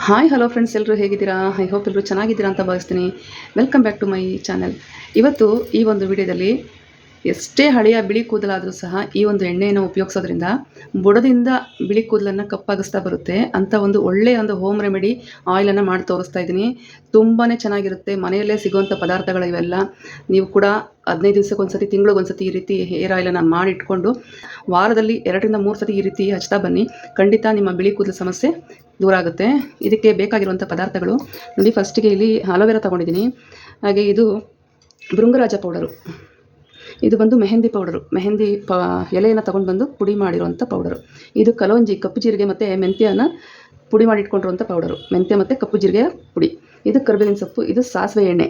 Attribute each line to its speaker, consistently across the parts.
Speaker 1: Hi hello friends, ಎಲ್ಲರೂ ಹೇಗಿದ್ದೀರಾ? I hope ಎಲ್ಲರೂ ಚೆನ್ನಾಗಿದ್ದೀರಾ ಅಂತ ಭಾವಿಸ್ತೀನಿ. Welcome back to my channel. ಇವತ್ತು ಈ ಒಂದು ವಿಡಿಯೋದಲ್ಲಿ ಎಷ್ಟೇ ಹಳೆಯ ಬಿಳಿ ಕೂದಲಾದರೂ ಸಹ ಈ ಒಂದು ಎಣ್ಣೆಯನ್ನು ಉಪಯೋಗಿಸೋದ್ರಿಂದ ಬುಡದಿಂದ ಬಿಳಿ ಕೂದಲನ್ನು ಕಪ್ಪಾಗಿಸ್ತಾ ಬರುತ್ತೆ ಅಂತ ಒಂದು ಒಳ್ಳೆಯ ಒಂದು ಹೋಮ್ ರೆಮಿಡಿ ಆಯಿಲನ್ನು ಮಾಡಿ ತೋರಿಸ್ತಾ ಇದ್ದೀನಿ. ತುಂಬಾ ಚೆನ್ನಾಗಿರುತ್ತೆ. ಮನೆಯಲ್ಲೇ ಸಿಗುವಂಥ ಪದಾರ್ಥಗಳು ಇವೆಲ್ಲ. ನೀವು ಕೂಡ 15 ದಿವಸಕ್ಕೊಂದ್ಸತಿ, ತಿಂಗಳಿಗೊಂದ್ಸತಿ ಈ ರೀತಿ ಹೇರ್ ಆಯಿಲನ್ನು ಮಾಡಿಟ್ಕೊಂಡು ವಾರದಲ್ಲಿ 2 ರಿಂದ 3 ಸತಿ ಈ ರೀತಿ ಹಚ್ತಾ ಬನ್ನಿ. ಖಂಡಿತ ನಿಮ್ಮ ಬಿಳಿ ಕೂದಲು ಸಮಸ್ಯೆ ದೂರ ಆಗುತ್ತೆ. ಇದಕ್ಕೆ ಬೇಕಾಗಿರುವಂಥ ಪದಾರ್ಥಗಳು ನೋಡಿ. ಫಸ್ಟಿಗೆ ಇಲ್ಲಿ ಅಲೋವೆರಾ ತೊಗೊಂಡಿದ್ದೀನಿ. ಹಾಗೆ ಇದು ಭೃಂಗರಾಜ ಪೌಡರು, ಇದು ಬಂದು ಮೆಹಂದಿ ಪೌಡರು, ಎಲೆಯನ್ನು ತೊಗೊಂಡು ಬಂದು ಪುಡಿ ಮಾಡಿರುವಂಥ ಪೌಡರು. ಇದು ಕಲೋಂಜಿ, ಕಪ್ಪು ಜೀರಿಗೆ ಮತ್ತು ಮೆಂತ್ಯನ ಪುಡಿ ಮಾಡಿ ಇಟ್ಕೊಂಡಿರುವಂಥ ಪೌಡರು, ಮೆಂತ್ಯ ಮತ್ತು ಕಪ್ಪು ಜೀರಿಗೆಯ ಪುಡಿ. ಇದು ಕರಿಬೇವಿನ ಸೊಪ್ಪು, ಇದು ಸಾಸಿವೆ ಎಣ್ಣೆ.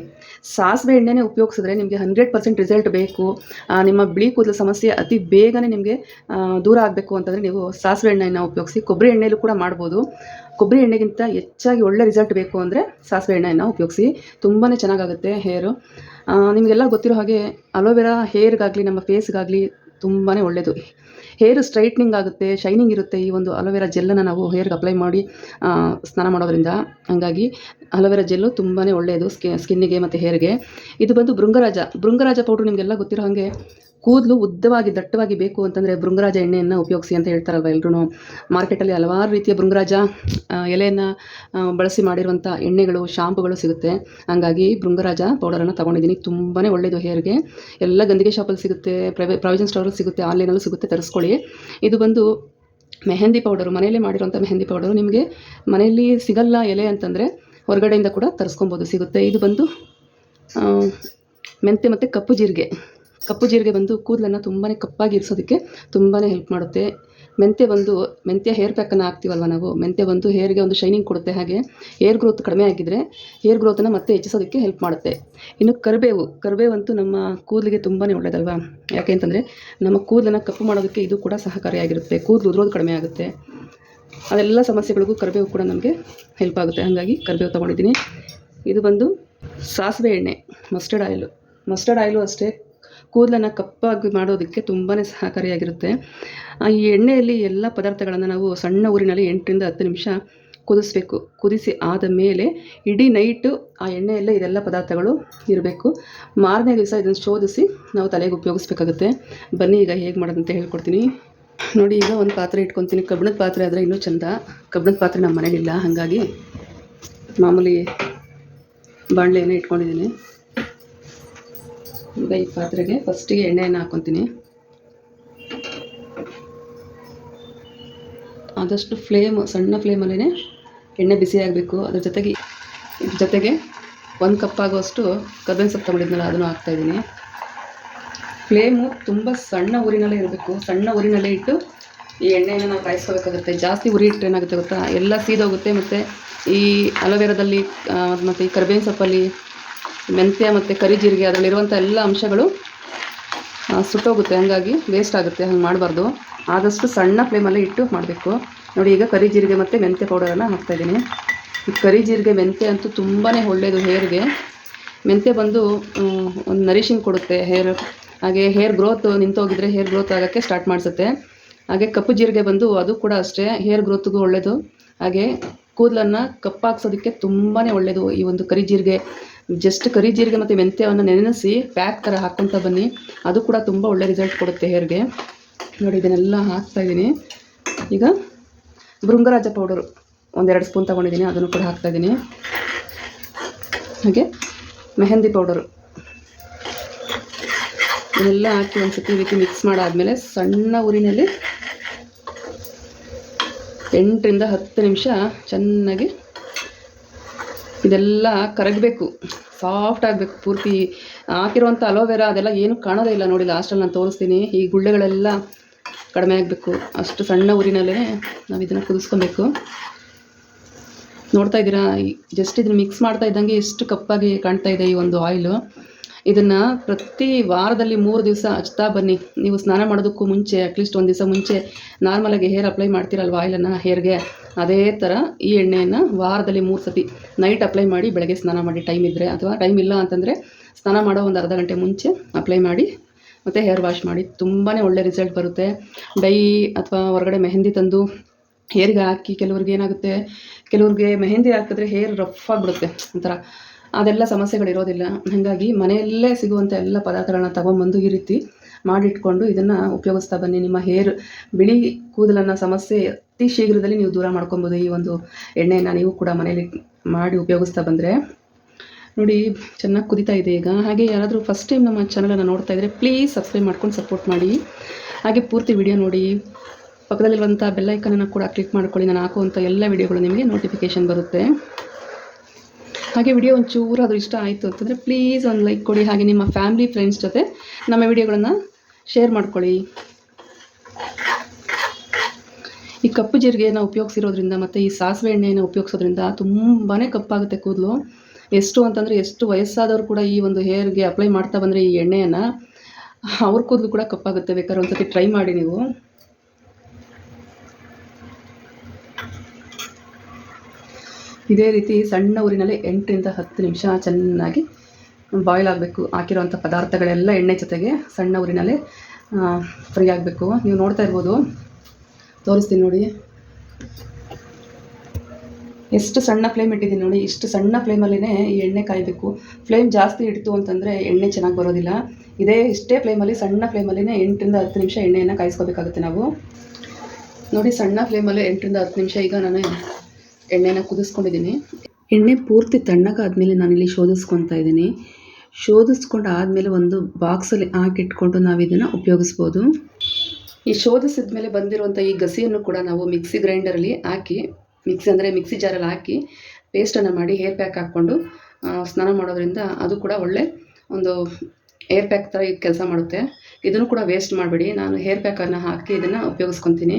Speaker 1: ಸಾಸಿವೆ ಎಣ್ಣೆನೇ ಉಪಯೋಗಿಸಿದ್ರೆ ನಿಮಗೆ 100% ರಿಸಲ್ಟ್ ಬೇಕು. ನಿಮ್ಮ ಬಿಳಿ ಕೂದಲು ಸಮಸ್ಯೆ ಅತಿ ಬೇಗನೆ ನಿಮಗೆ ದೂರ ಆಗಬೇಕು ಅಂತಂದರೆ ನೀವು ಸಾಸಿವೆ ಎಣ್ಣೆಯನ್ನು ಉಪಯೋಗಿಸಿ. ಕೊಬ್ಬರಿ ಎಣ್ಣೆಯಲ್ಲೂ ಕೂಡ ಮಾಡ್ಬೋದು. ಕೊಬ್ಬರಿ ಎಣ್ಣೆಗಿಂತ ಹೆಚ್ಚಾಗಿ ಒಳ್ಳೆ ರಿಸಲ್ಟ್ ಬೇಕು ಅಂದರೆ ಸಾಸಿವೆ ಎಣ್ಣೆಯನ್ನು ಉಪಯೋಗಿಸಿ. ತುಂಬಾ ಚೆನ್ನಾಗಾಗುತ್ತೆ ಹೇರು. ನಿಮಗೆಲ್ಲ ಗೊತ್ತಿರೋ ಹಾಗೆ ಅಲೋವೆರಾ ಹೇರ್ಗಾಗಲಿ ನಮ್ಮ ಫೇಸ್ಗಾಗಲಿ ತುಂಬಾ ಒಳ್ಳೆಯದು. ಹೇರು ಸ್ಟ್ರೈಟ್ನಿಂಗ್ ಆಗುತ್ತೆ, ಶೈನಿಂಗ್ ಇರುತ್ತೆ. ಈ ಒಂದು ಅಲೋವೆರಾ ಜೆಲ್ಲನ್ನು ನಾವು ಹೇರ್ಗೆ ಅಪ್ಲೈ ಮಾಡಿ ಸ್ನಾನ ಮಾಡೋದ್ರಿಂದ, ಹಾಗಾಗಿ ಅಲೋವೆರಾ ಜೆಲ್ಲು ತುಂಬಾ ಒಳ್ಳೆಯದು ಸ್ಕಿನ್ನಿಗೆ ಮತ್ತು ಹೇರ್ಗೆ. ಇದು ಬಂದು ಭೃಂಗರಾಜ ಪೌಡ್ರು. ನಿಮಗೆಲ್ಲ ಗೊತ್ತಿರೋ ಹಾಗೆ ಕೂದಲು ಉದ್ದವಾಗಿ ದಟ್ಟವಾಗಿ ಬೇಕು ಅಂತಂದರೆ ಭೃಂಗರಾಜ ಎಣ್ಣೆಯನ್ನು ಉಪಯೋಗಿಸಿ ಅಂತ ಹೇಳ್ತಾರಲ್ವ ಎಲ್ಲರೂ. ಮಾರ್ಕೆಟಲ್ಲಿ ಹಲವಾರು ರೀತಿಯ ಭೃಂಗರಾಜ ಎಲೆಯನ್ನು ಬಳಸಿ ಮಾಡಿರುವಂಥ ಎಣ್ಣೆಗಳು, ಶಾಂಪುಗಳು ಸಿಗುತ್ತೆ. ಹಾಗಾಗಿ ಭೃಂಗರಾಜ ಪೌಡರನ್ನು ತೊಗೊಂಡಿದ್ದೀನಿ. ತುಂಬಾ ಒಳ್ಳೆಯದು ಹೇರ್ಗೆ. ಎಲ್ಲ ಗಂದಿಗೆ ಶಾಪಲ್ಲಿ ಸಿಗುತ್ತೆ, ಪ್ರಾವಿಷನ್ ಸ್ಟೋರಲ್ಲಿ ಸಿಗುತ್ತೆ, ಆನ್ಲೈನಲ್ಲೂ ಸಿಗುತ್ತೆ, ತರಿಸ್ಕೊಳ್ಳಿ. ಇದು ಬಂದು ಮೆಹಂದಿ ಪೌಡರು, ಮನೆಯಲ್ಲೇ ಮಾಡಿರುವಂಥ ಮೆಹಂದಿ ಪೌಡರು. ನಿಮಗೆ ಮನೆಯಲ್ಲಿ ಸಿಗಲ್ಲ ಎಲೆ ಅಂತಂದರೆ ಹೊರಗಡೆಯಿಂದ ಕೂಡ ತರಿಸ್ಕೊಬೋದು, ಸಿಗುತ್ತೆ. ಇದು ಬಂದು ಮೆಂತ್ಯ ಮತ್ತು ಕಪ್ಪು ಜೀರಿಗೆ ಬಂದು ಕೂದಲನ್ನು ತುಂಬಾ ಕಪ್ಪಾಗಿ ಇರಿಸೋದಕ್ಕೆ ತುಂಬಾ ಹೆಲ್ಪ್ ಮಾಡುತ್ತೆ. ಮೆಂತ್ಯ ಹೇರ್ ಪ್ಯಾಕನ್ನು ಹಾಕ್ತೀವಲ್ವ ನಾವು, ಮೆಂತ್ಯ ಬಂದು ಹೇರ್ಗೆ ಒಂದು ಶೈನಿಂಗ್ ಕೊಡುತ್ತೆ. ಹಾಗೆ ಹೇರ್ ಗ್ರೋತ್ ಕಡಿಮೆ ಆಗಿದ್ದರೆ ಹೇರ್ ಗ್ರೋತನ್ನು ಮತ್ತೆ ಹೆಚ್ಚಿಸೋದಕ್ಕೆ ಹೆಲ್ಪ್ ಮಾಡುತ್ತೆ. ಇನ್ನು ಕರಿಬೇವಂತೂ ನಮ್ಮ ಕೂದಲಿಗೆ ತುಂಬಾ ಒಳ್ಳೆಯದಲ್ವಾ. ಯಾಕೆ ಅಂತಂದರೆ ನಮ್ಮ ಕೂದಲನ್ನು ಕಪ್ಪು ಮಾಡೋದಕ್ಕೆ ಇದು ಕೂಡ ಸಹಕಾರಿಯಾಗಿರುತ್ತೆ. ಕೂದಲು ಉದುರೋದು ಕಡಿಮೆ ಆಗುತ್ತೆ. ಅದೆಲ್ಲ ಸಮಸ್ಯೆಗಳಿಗೂ ಕರಿಬೇವು ಕೂಡ ನಮಗೆ ಹೆಲ್ಪ್ ಆಗುತ್ತೆ. ಹಾಗಾಗಿ ಕರಿಬೇವು ತೊಗೊಂಡಿದ್ದೀನಿ. ಇದು ಬಂದು ಸಾಸಿವೆ ಎಣ್ಣೆ, ಮಸ್ಟರ್ಡ್ ಆಯಿಲು ಅಷ್ಟೇ ಕೂದಲನ್ನು ಕಪ್ಪಾಗಿ ಮಾಡೋದಕ್ಕೆ ತುಂಬಾ ಸಹಕಾರಿಯಾಗಿರುತ್ತೆ. ಈ ಎಣ್ಣೆಯಲ್ಲಿ ಎಲ್ಲ ಪದಾರ್ಥಗಳನ್ನು ನಾವು ಸಣ್ಣ ಊರಿನಲ್ಲಿ 8 ರಿಂದ 10 ನಿಮಿಷ ಕುದಿಸ್ಬೇಕು. ಕುದಿಸಿ ಆದ ಮೇಲೆ ಇಡೀ ನೈಟು ಆ ಎಣ್ಣೆಯಲ್ಲೇ ಇದೆಲ್ಲ ಪದಾರ್ಥಗಳು ಇರಬೇಕು. ಮಾರನೇ ದಿವಸ ಇದನ್ನು ಶೋಧಿಸಿ ನಾವು ತಲೆಗೆ ಉಪಯೋಗಿಸ್ಬೇಕಾಗುತ್ತೆ. ಬನ್ನಿ ಈಗ ಹೇಗೆ ಮಾಡೋದಂತ ಹೇಳ್ಕೊಡ್ತೀನಿ ನೋಡಿ. ಈಗ ಒಂದು ಪಾತ್ರೆ ಇಟ್ಕೊತೀನಿ. ಕಬ್ಬಿಣದ ಪಾತ್ರೆ ಆದರೆ ಇನ್ನೂ ಚೆಂದ. ಕಬ್ಬಿಣದ ಪಾತ್ರೆ ನಮ್ಮ ಮನೇಲಿಲ್ಲ, ಹಾಗಾಗಿ ಮಾಮೂಲಿ ಬಾಣಲೆಯನ್ನು ಇಟ್ಕೊಂಡಿದ್ದೀನಿ. ಈಗ ಈ ಪಾತ್ರೆಗೆ ಫಸ್ಟಿಗೆ ಎಣ್ಣೆಯನ್ನು ಹಾಕ್ಕೊತೀನಿ. ಆದಷ್ಟು ಸಣ್ಣ ಫ್ಲೇಮಲ್ಲೇ ಎಣ್ಣೆ ಬಿಸಿ ಆಗಬೇಕು. ಅದ್ರ ಜೊತೆಗೆ 1 ಕಪ್ ಆಗುವಷ್ಟು ಕರ್ಬೇವಿನ ಸೊಪ್ಪು ತೊಗೊಂಡಿದ್ನಲ್ಲ, ಅದನ್ನು ಹಾಕ್ತಾಯಿದ್ದೀನಿ. ಫ್ಲೇಮು ತುಂಬ ಸಣ್ಣ ಊರಿನಲ್ಲೇ ಇರಬೇಕು. ಸಣ್ಣ ಊರಿನಲ್ಲೇ ಇಟ್ಟು ಈ ಎಣ್ಣೆಯನ್ನು ನಾವು ಕಾಯಿಸ್ಕೋಬೇಕಾಗುತ್ತೆ. ಜಾಸ್ತಿ ಉರಿ ಇಟ್ಟರೆ ಏನಾಗುತ್ತೆ ಗೊತ್ತಾ, ಎಲ್ಲ ಸೀದೋಗುತ್ತೆ. ಮತ್ತು ಈ ಅಲೋವೆರಾದಲ್ಲಿ ಮತ್ತು ಈ ಕರ್ಬೇವಿನ ಸೊಪ್ಪಲ್ಲಿ ಮೆಂತ್ಯ ಮತ್ತು ಕರಿ ಜೀರಿಗೆ ಅದರಲ್ಲಿರುವಂಥ ಎಲ್ಲ ಅಂಶಗಳು ಸುಟ್ಟೋಗುತ್ತೆ. ಹಾಗಾಗಿ ವೇಸ್ಟ್ ಆಗುತ್ತೆ. ಹಂಗೆ ಮಾಡಬಾರ್ದು. ಆದಷ್ಟು ಸಣ್ಣ ಫ್ಲೇಮಲ್ಲೇ ಇಟ್ಟು ಮಾಡಬೇಕು. ನೋಡಿ, ಈಗ ಕರಿ ಜೀರಿಗೆ ಮತ್ತು ಮೆಂತ್ಯ ಪೌಡರನ್ನು ಹಾಕ್ತಾಯಿದ್ದೀನಿ. ಈ ಕರಿ ಜೀರಿಗೆ ಮೆಂತ್ಯ ಅಂತೂ ತುಂಬಾ ಒಳ್ಳೆಯದು ಹೇರ್ಗೆ. ಮೆಂತ್ಯ ಬಂದು ಒಂದು ನರಿಶಿಂಗ್ ಕೊಡುತ್ತೆ ಹೇರ್. ಹಾಗೆ ಹೇರ್ ಗ್ರೋತ್ ನಿಂತೋಗಿದ್ರೆ ಹೇರ್ ಗ್ರೋತ್ ಆಗೋಕ್ಕೆ ಸ್ಟಾರ್ಟ್ ಮಾಡಿಸುತ್ತೆ. ಹಾಗೆ ಕಪ್ಪು ಜೀರಿಗೆ ಬಂದು ಅದು ಕೂಡ ಅಷ್ಟೇ ಹೇರ್ ಗ್ರೋತ್ಗೂ ಒಳ್ಳೆಯದು. ಹಾಗೆ ಕೂದಲನ್ನು ಕಪ್ಪಾಕ್ಸೋದಕ್ಕೆ ತುಂಬಾ ಒಳ್ಳೆಯದು ಈ ಒಂದು ಕರಿ ಜೀರಿಗೆ. ಜಸ್ಟ್ ಕರಿ ಜೀರಿಗೆ ಮತ್ತು ಮೆಂತ್ಯವನ್ನು ನೆನೆಸಿ ಪ್ಯಾಕ್ ಥರ ಹಾಕ್ಕೊತ ಬನ್ನಿ. ಅದು ಕೂಡ ತುಂಬ ಒಳ್ಳೆ ರಿಸಲ್ಟ್ ಕೊಡುತ್ತೆ ಹೇರ್ಗೆ. ನೋಡಿ, ಇದನ್ನೆಲ್ಲ ಹಾಕ್ತಾಯಿದ್ದೀನಿ. ಈಗ ಭೃಂಗರಾಜ ಪೌಡರು 1-2 ಸ್ಪೂನ್ ತೊಗೊಂಡಿದ್ದೀನಿ, ಅದನ್ನು ಕೂಡ ಹಾಕ್ತಾಯಿದ್ದೀನಿ. ಹಾಗೆ ಮೆಹಂದಿ ಪೌಡರು ಇದೆಲ್ಲ ಹಾಕಿ ಒಂದು ಸತಿ ರೀತಿ ಮಿಕ್ಸ್ ಮಾಡಾದಮೇಲೆ ಸಣ್ಣ ಉರಿನಲ್ಲಿ 8 ರಿಂದ 10 ನಿಮಿಷ ಚೆನ್ನಾಗಿ ಇದೆಲ್ಲ ಕರಗಬೇಕು, ಸಾಫ್ಟ್ ಆಗಬೇಕು. ಪೂರ್ತಿ ಹಾಕಿರುವಂಥ ಅಲೋವೆರಾ ಅದೆಲ್ಲ ಏನೂ ಕಾಣೋದೇ ಇಲ್ಲ. ನೋಡಿ, ಲಾಸ್ಟಲ್ಲಿ ನಾನು ತೋರಿಸ್ತೀನಿ. ಈ ಗುಳ್ಳೆಗಳೆಲ್ಲ ಕಡಿಮೆ ಆಗಬೇಕು. ಅಷ್ಟು ಸಣ್ಣ ಊರಿನಲ್ಲೇ ನಾವು ಇದನ್ನು ಕುದಿಸ್ಕೊಬೇಕು. ನೋಡ್ತಾ ಇದ್ದೀರಾ, ಜಸ್ಟ್ ಇದನ್ನು ಮಿಕ್ಸ್ ಮಾಡ್ತಾ ಇದ್ದಂಗೆ ಎಷ್ಟು ಕಪ್ಪಾಗಿ ಕಾಣ್ತಾ ಇದೆ ಈ ಒಂದು ಆಯಿಲು. ಇದನ್ನು ಪ್ರತಿ ವಾರದಲ್ಲಿ 3 ದಿವಸ ಹಚ್ತಾ ಬನ್ನಿ. ನೀವು ಸ್ನಾನ ಮಾಡೋದಕ್ಕೂ ಮುಂಚೆ ಅಟ್ಲೀಸ್ಟ್ 1 ದಿವಸ ಮುಂಚೆ ನಾರ್ಮಲಾಗಿ ಹೇರ್ ಅಪ್ಲೈ ಮಾಡ್ತೀರಲ್ವ ಆಯಿಲನ್ನು ಹೇರ್ಗೆ, ಅದೇ ಥರ ಈ ಎಣ್ಣೆಯನ್ನು ವಾರದಲ್ಲಿ 3 ಸತಿ ನೈಟ್ ಅಪ್ಲೈ ಮಾಡಿ ಬೆಳಗ್ಗೆ ಸ್ನಾನ ಮಾಡಿ ಟೈಮ್ ಇದ್ದರೆ, ಅಥವಾ ಟೈಮ್ ಇಲ್ಲ ಅಂತಂದರೆ ಸ್ನಾನ ಮಾಡೋ ಒಂದು ಅರ್ಧ ಗಂಟೆ ಮುಂಚೆ ಅಪ್ಲೈ ಮಾಡಿ ಮತ್ತು ಹೇರ್ ವಾಶ್ ಮಾಡಿ. ತುಂಬಾ ಒಳ್ಳೆ ರಿಸಲ್ಟ್ ಬರುತ್ತೆ. ಡೈ ಅಥವಾ ಹೊರಗಡೆ ಮೆಹಂದಿ ತಂದು ಹೇರ್ಗೆ ಹಾಕಿ ಕೆಲವ್ರಿಗೆ ಏನಾಗುತ್ತೆ, ಕೆಲವ್ರಿಗೆ ಮೆಹಂದಿ ಹಾಕಿದ್ರೆ ಹೇರ್ ರಫ್ ಆಗಿಬಿಡುತ್ತೆ ಒಂಥರ, ಅದೆಲ್ಲ ಸಮಸ್ಯೆಗಳಿರೋದಿಲ್ಲ. ಹಾಗಾಗಿ ಮನೆಯಲ್ಲೇ ಸಿಗುವಂಥ ಎಲ್ಲ ಪದಾರ್ಥಗಳನ್ನ ತೊಗೊಂಬಂದು ಈ ರೀತಿ ಮಾಡಿಟ್ಕೊಂಡು ಇದನ್ನು ಉಪಯೋಗಿಸ್ತಾ ಬನ್ನಿ. ನಿಮ್ಮ ಹೇರ್ ಬಿಳಿ ಕೂದಲನ್ನು ಸಮಸ್ಯೆ ಅತಿ ಶೀಘ್ರದಲ್ಲಿ ನೀವು ದೂರ ಮಾಡ್ಕೊಬೋದು. ಈ ಒಂದು ಎಣ್ಣೆಯನ್ನು ನೀವು ಕೂಡ ಮನೇಲಿ ಮಾಡಿ ಉಪಯೋಗಿಸ್ತಾ ಬಂದರೆ ನೋಡಿ ಚೆನ್ನಾಗಿ ಕುದೀತಾ ಇದೆ ಈಗ. ಹಾಗೆ ಯಾರಾದರೂ ಫಸ್ಟ್ ಟೈಮ್ ನಮ್ಮ ಚಾನಲನ್ನು ನೋಡ್ತಾ ಇದ್ದರೆ ಪ್ಲೀಸ್ ಸಬ್ಸ್ಕ್ರೈಬ್ ಮಾಡ್ಕೊಂಡು ಸಪೋರ್ಟ್ ಮಾಡಿ. ಹಾಗೆ ಪೂರ್ತಿ ವಿಡಿಯೋ ನೋಡಿ, ಪಕ್ಕದಲ್ಲಿರುವಂಥ ಬೆಲ್ ಐಕನನ್ನು ಕೂಡ ಕ್ಲಿಕ್ ಮಾಡ್ಕೊಳ್ಳಿ. ನಾನು ಹಾಕುವಂಥ ಎಲ್ಲ ವಿಡಿಯೋಗಳು ನಿಮಗೆ ನೋಟಿಫಿಕೇಷನ್ ಬರುತ್ತೆ. ಹಾಗೆ ವಿಡಿಯೋ ಒಂಚೂರು ಅದು ಇಷ್ಟ ಆಯಿತು ಅಂತಂದರೆ ಪ್ಲೀಸ್ ಒಂದು ಲೈಕ್ ಕೊಡಿ. ಹಾಗೆ ನಿಮ್ಮ ಫ್ಯಾಮಿಲಿ ಫ್ರೆಂಡ್ಸ್ ಜೊತೆ ನಮ್ಮ ವಿಡಿಯೋಗಳನ್ನು ಶೇರ್ ಮಾಡ್ಕೊಳ್ಳಿ. ಈ ಕಪ್ಪು ಜೀರಿಗೆಯನ್ನು ಉಪಯೋಗಿಸಿರೋದ್ರಿಂದ ಮತ್ತು ಈ ಸಾಸಿವೆ ಎಣ್ಣೆಯನ್ನು ಉಪಯೋಗಿಸೋದ್ರಿಂದ ತುಂಬಾ ಕಪ್ಪಾಗುತ್ತೆ ಕೂದಲು. ಎಷ್ಟು ಅಂತಂದರೆ ಎಷ್ಟು ವಯಸ್ಸಾದವರು ಕೂಡ ಈ ಒಂದು ಹೇರ್ಗೆ ಅಪ್ಲೈ ಮಾಡ್ತಾ ಬಂದರೆ ಈ ಎಣ್ಣೆಯನ್ನು, ಅವ್ರ ಕೂದಲು ಕೂಡ ಕಪ್ಪಾಗುತ್ತೆ. ಬೇಕಾದ್ರೆ ಒಂದು ಸತಿ ಟ್ರೈ ಮಾಡಿ ನೀವು. ಇದೇ ರೀತಿ ಸಣ್ಣ ಊರಿನಲ್ಲಿ 8 ರಿಂದ 10 ನಿಮಿಷ ಚೆನ್ನಾಗಿ ಬಾಯ್ಲ್ ಆಗಬೇಕು. ಹಾಕಿರೋವಂಥ ಪದಾರ್ಥಗಳೆಲ್ಲ ಎಣ್ಣೆ ಜೊತೆಗೆ ಸಣ್ಣ ಊರಿನಲ್ಲೇ ಫ್ರೈ ಆಗಬೇಕು. ನೀವು ನೋಡ್ತಾ ಇರ್ಬೋದು, ತೋರಿಸ್ತೀನಿ ನೋಡಿ, ಎಷ್ಟು ಸಣ್ಣ ಫ್ಲೇಮ್ ಇಟ್ಟಿದ್ದೀನಿ ನೋಡಿ. ಇಷ್ಟು ಸಣ್ಣ ಫ್ಲೇಮಲ್ಲೇ ಈ ಎಣ್ಣೆ ಕಾಯಬೇಕು. ಫ್ಲೇಮ್ ಜಾಸ್ತಿ ಇಡ್ತು ಅಂತಂದರೆ ಎಣ್ಣೆ ಚೆನ್ನಾಗಿ ಬರೋದಿಲ್ಲ. ಇಷ್ಟೇ ಫ್ಲೇಮಲ್ಲಿ, ಸಣ್ಣ ಫ್ಲೇಮಲ್ಲೇ 8 ರಿಂದ 10 ನಿಮಿಷ ಎಣ್ಣೆಯನ್ನು ಕಾಯಿಸ್ಕೋಬೇಕಾಗುತ್ತೆ ನಾವು. ನೋಡಿ, ಸಣ್ಣ ಫ್ಲೇಮಲ್ಲೇ 8 ರಿಂದ 10 ನಿಮಿಷ ಈಗ ನಾನು ಎಣ್ಣೆನ ಕುದಿಸ್ಕೊಂಡಿದ್ದೀನಿ. ಎಣ್ಣೆ ಪೂರ್ತಿ ತಣ್ಣಗಾದ್ಮೇಲೆ ನಾನಿಲ್ಲಿ ಶೋಧಿಸ್ಕೊತಾ ಇದ್ದೀನಿ. ಶೋಧಿಸ್ಕೊಂಡು ಆದಮೇಲೆ ಒಂದು ಬಾಕ್ಸಲ್ಲಿ ಹಾಕಿಟ್ಕೊಂಡು ನಾವು ಇದನ್ನು ಉಪಯೋಗಿಸ್ಬೋದು. ಈ ಶೋಧಿಸಿದ ಮೇಲೆ ಬಂದಿರುವಂಥ ಈ ಗಸಿಯನ್ನು ಕೂಡ ನಾವು ಮಿಕ್ಸಿ ಗ್ರೈಂಡರಲ್ಲಿ ಹಾಕಿ, ಮಿಕ್ಸಿ ಜಾರಲ್ಲಿ ಹಾಕಿ ಪೇಸ್ಟನ್ನು ಮಾಡಿ ಹೇರ್ ಪ್ಯಾಕ್ ಹಾಕ್ಕೊಂಡು ಸ್ನಾನ ಮಾಡೋದ್ರಿಂದ ಅದು ಕೂಡ ಒಳ್ಳೆ ಒಂದು ಹೇರ್ ಪ್ಯಾಕ್ ಥರ ಕೆಲಸ ಮಾಡುತ್ತೆ. ಇದನ್ನು ಕೂಡ ವೇಸ್ಟ್ ಮಾಡಬೇಡಿ. ನಾನು ಹೇರ್ ಪ್ಯಾಕನ್ನು ಹಾಕಿ ಇದನ್ನು ಉಪಯೋಗಿಸ್ಕೊತೀನಿ.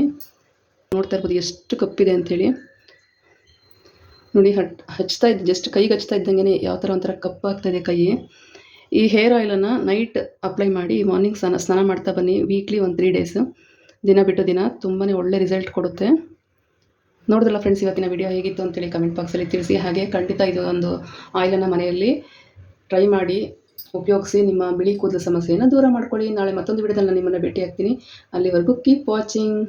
Speaker 1: ನೋಡ್ತಾ ಇರ್ಬೋದು ಎಷ್ಟು ಕಪ್ಪಿದೆ ಅಂಥೇಳಿ. ನೋಡಿ, ಹಚ್ತಾ ಇದ್ದು ಜಸ್ಟ್ ಕೈಗೆ ಹಚ್ತಾ ಇದ್ದಂಗೆ ಯಾವ ಥರ ಒಂಥರ ಕಪ್ಪಾಗ್ತಾಯಿದೆ ಕೈ. ಈ ಹೇರ್ ಆಯಿಲನ್ನು ನೈಟ್ ಅಪ್ಲೈ ಮಾಡಿ ಮಾರ್ನಿಂಗ್ ಸ್ನಾನ ಮಾಡ್ತಾ ಬನ್ನಿ. ವೀಕ್ಲಿ ಒಂದು 3 ಡೇಸ್, ದಿನ ಬಿಟ್ಟು ದಿನ, ತುಂಬಾ ಒಳ್ಳೆ ರಿಸಲ್ಟ್ ಕೊಡುತ್ತೆ. ನೋಡಿದ್ರಲ್ಲ ಫ್ರೆಂಡ್ಸ್, ಇವತ್ತಿನ ವಿಡಿಯೋ ಹೇಗಿತ್ತು ಅಂತೇಳಿ ಕಮೆಂಟ್ ಬಾಕ್ಸಲ್ಲಿ ತಿಳಿಸಿ. ಹಾಗೆ ಖಂಡಿತ ಇದು ಒಂದು ಆಯಿಲನ್ನು ಮನೆಯಲ್ಲಿ ಟ್ರೈ ಮಾಡಿ ಉಪಯೋಗಿಸಿ ನಿಮ್ಮ ಬಿಳಿ ಕೂದಲು ಸಮಸ್ಯೆಯನ್ನು ದೂರ ಮಾಡ್ಕೊಳ್ಳಿ. ನಾಳೆ ಮತ್ತೊಂದು ವಿಡಿಯೋದಲ್ಲಿ ನಾನು ನಿಮ್ಮನ್ನು ಭೇಟಿ ಆಗ್ತೀನಿ. ಅಲ್ಲಿವರೆಗೂ ಕೀಪ್ ವಾಚಿಂಗ್.